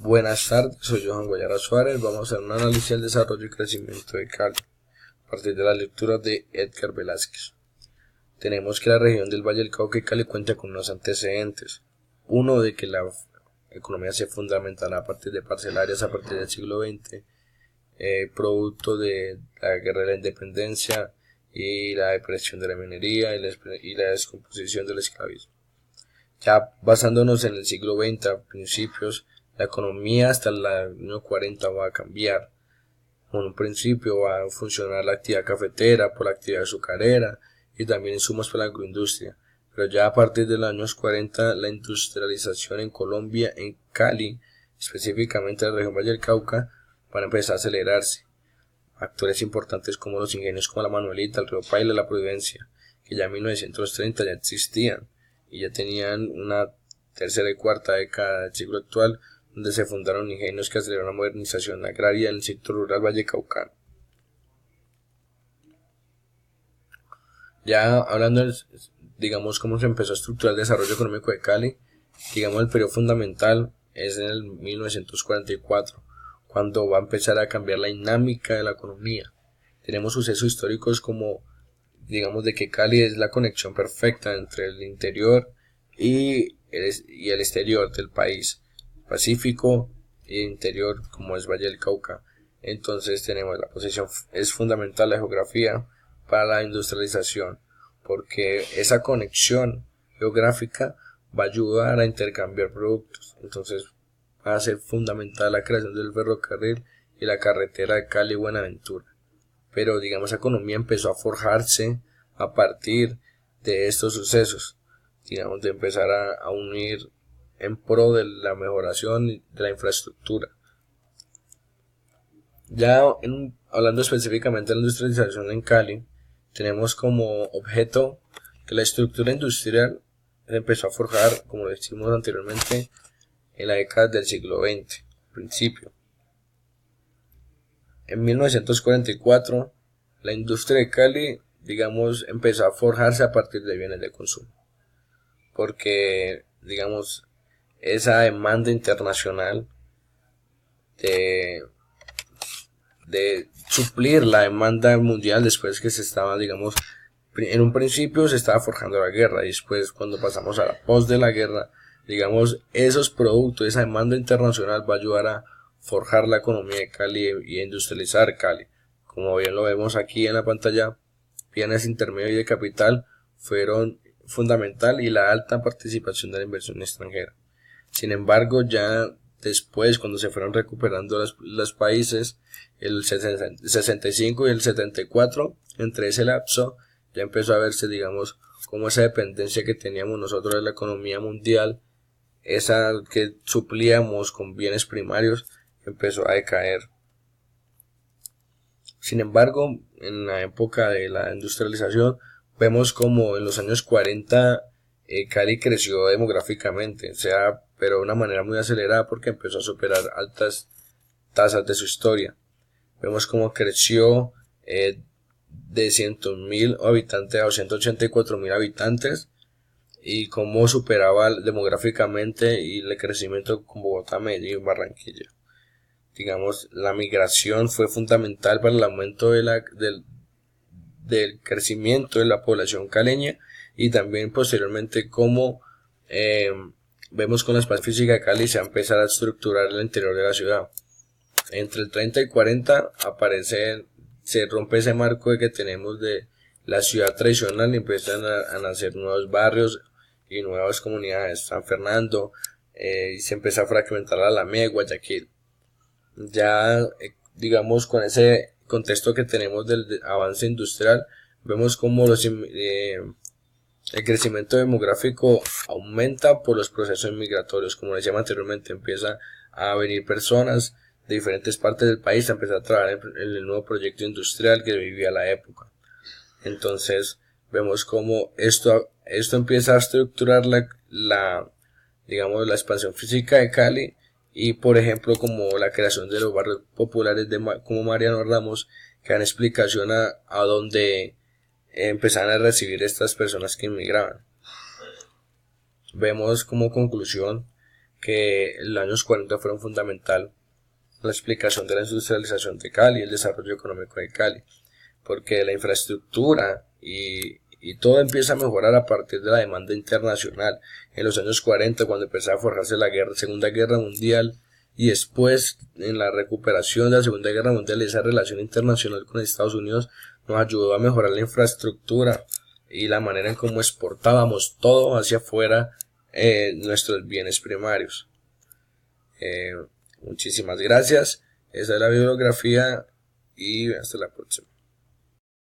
Buenas tardes, soy Johan Guayara Suárez. Vamos a hacer un análisis del desarrollo y crecimiento de Cali a partir de la lectura de Edgar Velázquez. Tenemos que la región del Valle del Cauca y Cali cuenta con unos antecedentes. Uno, de que la economía se fundamentará a partir de parcelarias a partir del siglo XX, producto de la guerra de la independencia y la depresión de la minería y la descomposición del esclavismo. Ya basándonos en el siglo XX a principios, la economía hasta el año 40 va a cambiar. En un principio va a funcionar la actividad cafetera, por la actividad azucarera y también insumos para la agroindustria. Pero ya a partir de los años 40 la industrialización en Colombia, en Cali, específicamente en la región Valle del Cauca, van a empezar a acelerarse. Actores importantes como los ingenios como la Manuelita, el Río Paila, la Providencia, que ya en 1930 ya existían y ya tenían una tercera y cuarta década del siglo actual, donde se fundaron ingenios que aceleraron la modernización agraria en el sector rural vallecaucano. Ya hablando, digamos, cómo se empezó a estructurar el desarrollo económico de Cali, digamos, el periodo fundamental es en el 1944, cuando va a empezar a cambiar la dinámica de la economía. Tenemos sucesos históricos como, digamos, de que Cali es la conexión perfecta entre el interior y el exterior del país, Pacífico e interior como es Valle del Cauca. Entonces tenemos la posición, es fundamental la geografía para la industrialización, porque esa conexión geográfica va a ayudar a intercambiar productos. Entonces va a ser fundamental la creación del ferrocarril y la carretera de Cali-Buenaventura. Pero digamos, la economía empezó a forjarse a partir de estos sucesos, digamos, de empezar a unir en pro de la mejoración de la infraestructura. Ya hablando específicamente de la industrialización en Cali, tenemos como objeto que la estructura industrial empezó a forjar, como lo decimos anteriormente, en la década del siglo XX, principio. En 1944, la industria de Cali, digamos, empezó a forjarse a partir de bienes de consumo, porque, digamos, esa demanda internacional de suplir la demanda mundial después que se estaba, digamos, en un principio se estaba forjando la guerra y después cuando pasamos a la pos de la guerra, digamos, esos productos, esa demanda internacional va a ayudar a forjar la economía de Cali y a industrializar Cali. Como bien lo vemos aquí en la pantalla, bienes intermedios y de capital fueron fundamental y la alta participación de la inversión extranjera. Sin embargo, ya después, cuando se fueron recuperando los países, el 65 y el 74, entre ese lapso, ya empezó a verse, digamos, como esa dependencia que teníamos nosotros de la economía mundial, esa que suplíamos con bienes primarios, empezó a decaer. Sin embargo, en la época de la industrialización, vemos como en los años 40 Cali creció demográficamente, pero de una manera muy acelerada porque empezó a superar altas tasas de su historia. Vemos cómo creció de 100.000 habitantes a 284.000 habitantes y cómo superaba demográficamente y el crecimiento con Bogotá, Medellín y Barranquilla. Digamos, la migración fue fundamental para el aumento del crecimiento de la población caleña y también posteriormente cómo vemos con la expansión física de Cali se va a empezar a estructurar el interior de la ciudad. Entre el 30 y 40 se rompe ese marco de que tenemos de la ciudad tradicional y empiezan a nacer nuevos barrios y nuevas comunidades. San Fernando y se empieza a fragmentar la Alameda, Guayaquil. Ya digamos con ese contexto que tenemos del avance industrial, vemos como el crecimiento demográfico aumenta por los procesos migratorios. Como decía anteriormente, empieza a venir personas de diferentes partes del país a empezar a trabajar en el nuevo proyecto industrial que vivía la época. Entonces vemos como esto empieza a estructurar digamos, la expansión física de Cali y, por ejemplo, como la creación de los barrios populares como Mariano Ramos, que dan explicación a dónde empezaron a recibir estas personas que inmigraban. Vemos como conclusión que los años 40 fueron fundamental la explicación de la industrialización de Cali, el desarrollo económico de Cali, porque la infraestructura y todo empieza a mejorar a partir de la demanda internacional. En los años 40, cuando empezaba a forjarse la Segunda Guerra Mundial, y después en la recuperación de la Segunda Guerra Mundial, esa relación internacional con Estados Unidos nos ayudó a mejorar la infraestructura y la manera en cómo exportábamos todo hacia afuera, nuestros bienes primarios. Muchísimas gracias. Esa es la bibliografía y hasta la próxima.